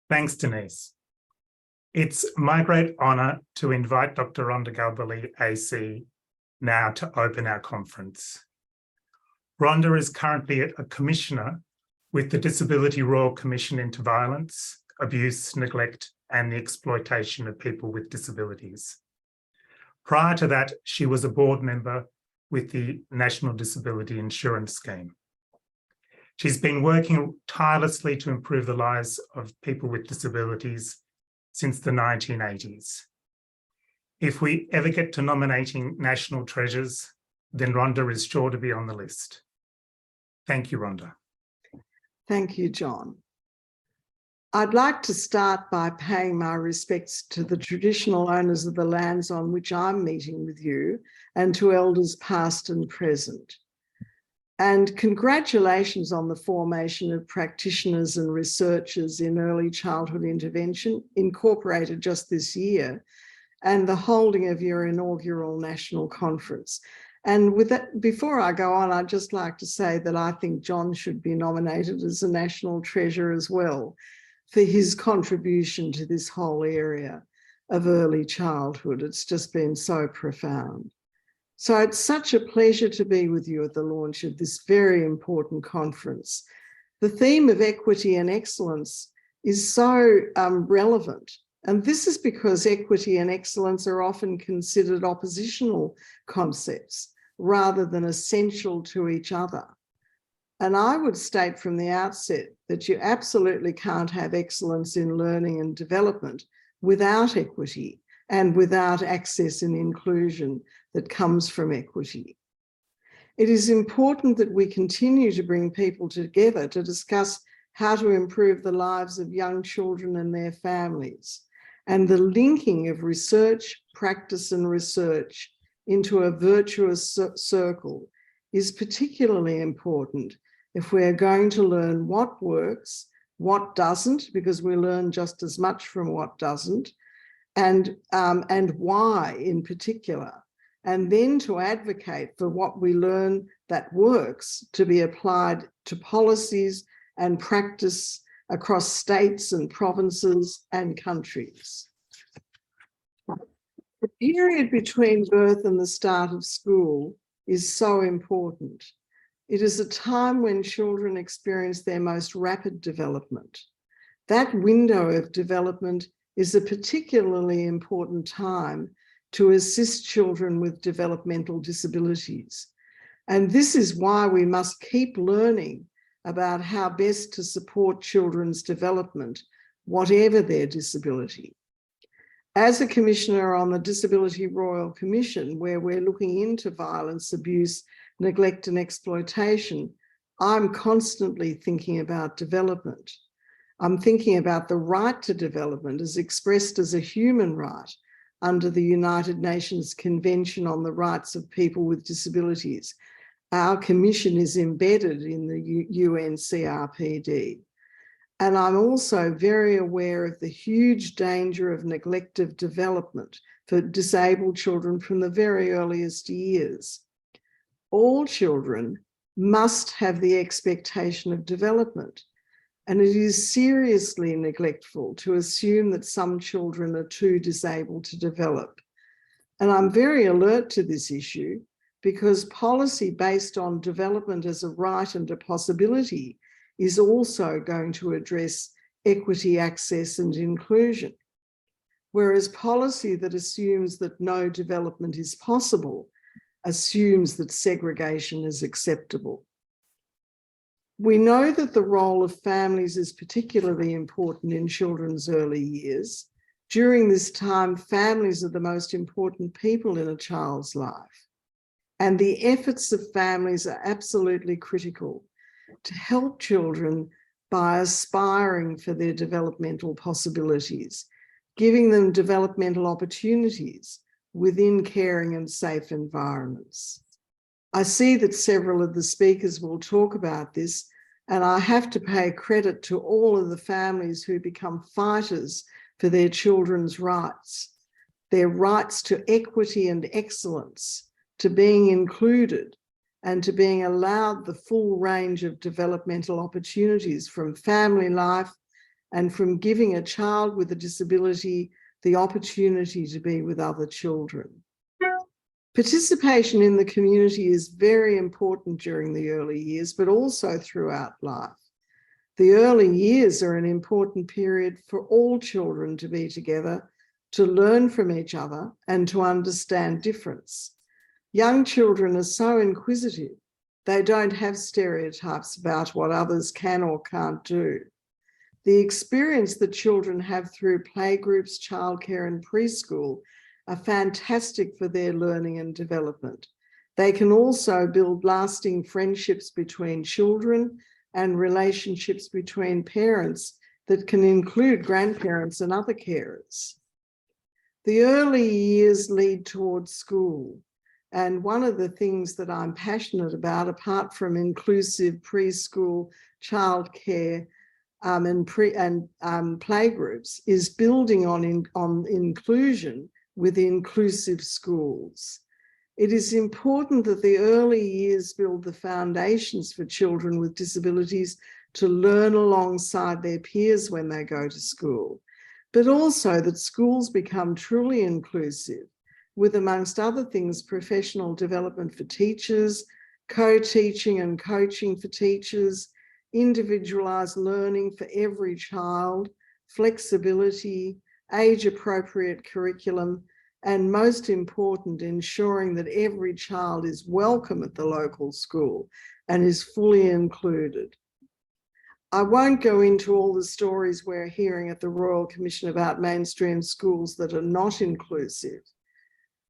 Thanks, Denise. It's my great honour to invite Dr. Rhonda Galbally, AC, now to open our conference. Rhonda is currently a Commissioner with the Disability Royal Commission into Violence, Abuse, Neglect and the Exploitation of People with Disabilities. Prior to that, she was a board member with the National Disability Insurance Scheme. She's been working tirelessly to improve the lives of people with disabilities since the 1980s. If we ever get to nominating national treasures, then Rhonda is sure to be on the list. Thank you, Rhonda. Thank you, John. I'd like to start by paying my respects to the traditional owners of the lands on which I'm meeting with you and to elders past and present. And congratulations on the formation of practitioners and researchers in early childhood intervention, incorporated just this year, and the holding of your inaugural national conference. And with that, before I go on, I'd just like to say that I think John should be nominated as a national treasure as well for his contribution to this whole area of early childhood. It's just been so profound. So it's such a pleasure to be with you at the launch of this very important conference. The theme of equity and excellence is so relevant. And this is because equity and excellence are often considered oppositional concepts rather than essential to each other. And I would state from the outset that you absolutely can't have excellence in learning and development without equity and without access and inclusion that comes from equity. It is important that we continue to bring people together to discuss how to improve the lives of young children and their families. And the linking of research, practice and research into a virtuous circle is particularly important if we're going to learn what works, what doesn't, because we learn just as much from what doesn't, and why in particular, and then to advocate for what we learn that works to be applied to policies and practice across states and provinces and countries. The period between birth and the start of school is so important. It is a time when children experience their most rapid development. That window of development is a particularly important time to assist children with developmental disabilities. And this is why we must keep learning about how best to support children's development, whatever their disability. As a Commissioner on the Disability Royal Commission, where we're looking into violence, abuse, neglect and exploitation, I'm constantly thinking about development. I'm thinking about the right to development as expressed as a human right under the United Nations Convention on the Rights of People with Disabilities. Our commission is embedded in the UN CRPD. And I'm also very aware of the huge danger of neglect of development for disabled children from the very earliest years. All children must have the expectation of development. And it is seriously neglectful to assume that some children are too disabled to develop. And I'm very alert to this issue because policy based on development as a right and a possibility is also going to address equity, access and inclusion. Whereas policy that assumes that no development is possible assumes that segregation is acceptable. We know that the role of families is particularly important in children's early years. During this time, families are the most important people in a child's life. And the efforts of families are absolutely critical to help children by aspiring for their developmental possibilities, giving them developmental opportunities within caring and safe environments. I see that several of the speakers will talk about this, and I have to pay credit to all of the families who become fighters for their children's rights, their rights to equity and excellence, to being included and to being allowed the full range of developmental opportunities from family life and from giving a child with a disability the opportunity to be with other children. Participation in the community is very important during the early years, but also throughout life. The early years are an important period for all children to be together, to learn from each other and to understand difference. Young children are so inquisitive. They don't have stereotypes about what others can or can't do. The experience that children have through playgroups, childcare and preschool are fantastic for their learning and development. They can also build lasting friendships between children and relationships between parents that can include grandparents and other carers. The early years lead towards school. And one of the things that I'm passionate about, apart from inclusive preschool, childcare, and playgroups, is building on inclusion with inclusive schools. It is important that the early years build the foundations for children with disabilities to learn alongside their peers when they go to school, but also that schools become truly inclusive with, amongst other things, professional development for teachers, co-teaching and coaching for teachers, individualised learning for every child, flexibility, age-appropriate curriculum, and most important, ensuring that every child is welcome at the local school and is fully included. I won't go into all the stories we're hearing at the Royal Commission about mainstream schools that are not inclusive,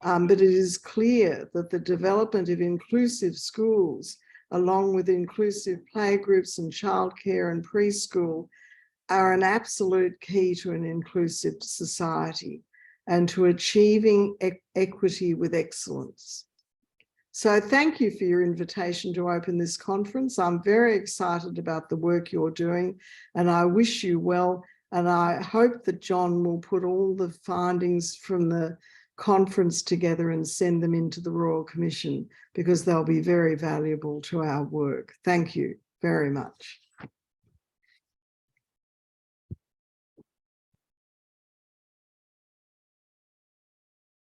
but it is clear that the development of inclusive schools, along with inclusive playgroups and childcare and preschool, are an absolute key to an inclusive society and to achieving equity with excellence. So thank you for your invitation to open this conference. I'm very excited about the work you're doing and I wish you well. And I hope that John will put all the findings from the conference together and send them into the Royal Commission because they'll be very valuable to our work. Thank you very much.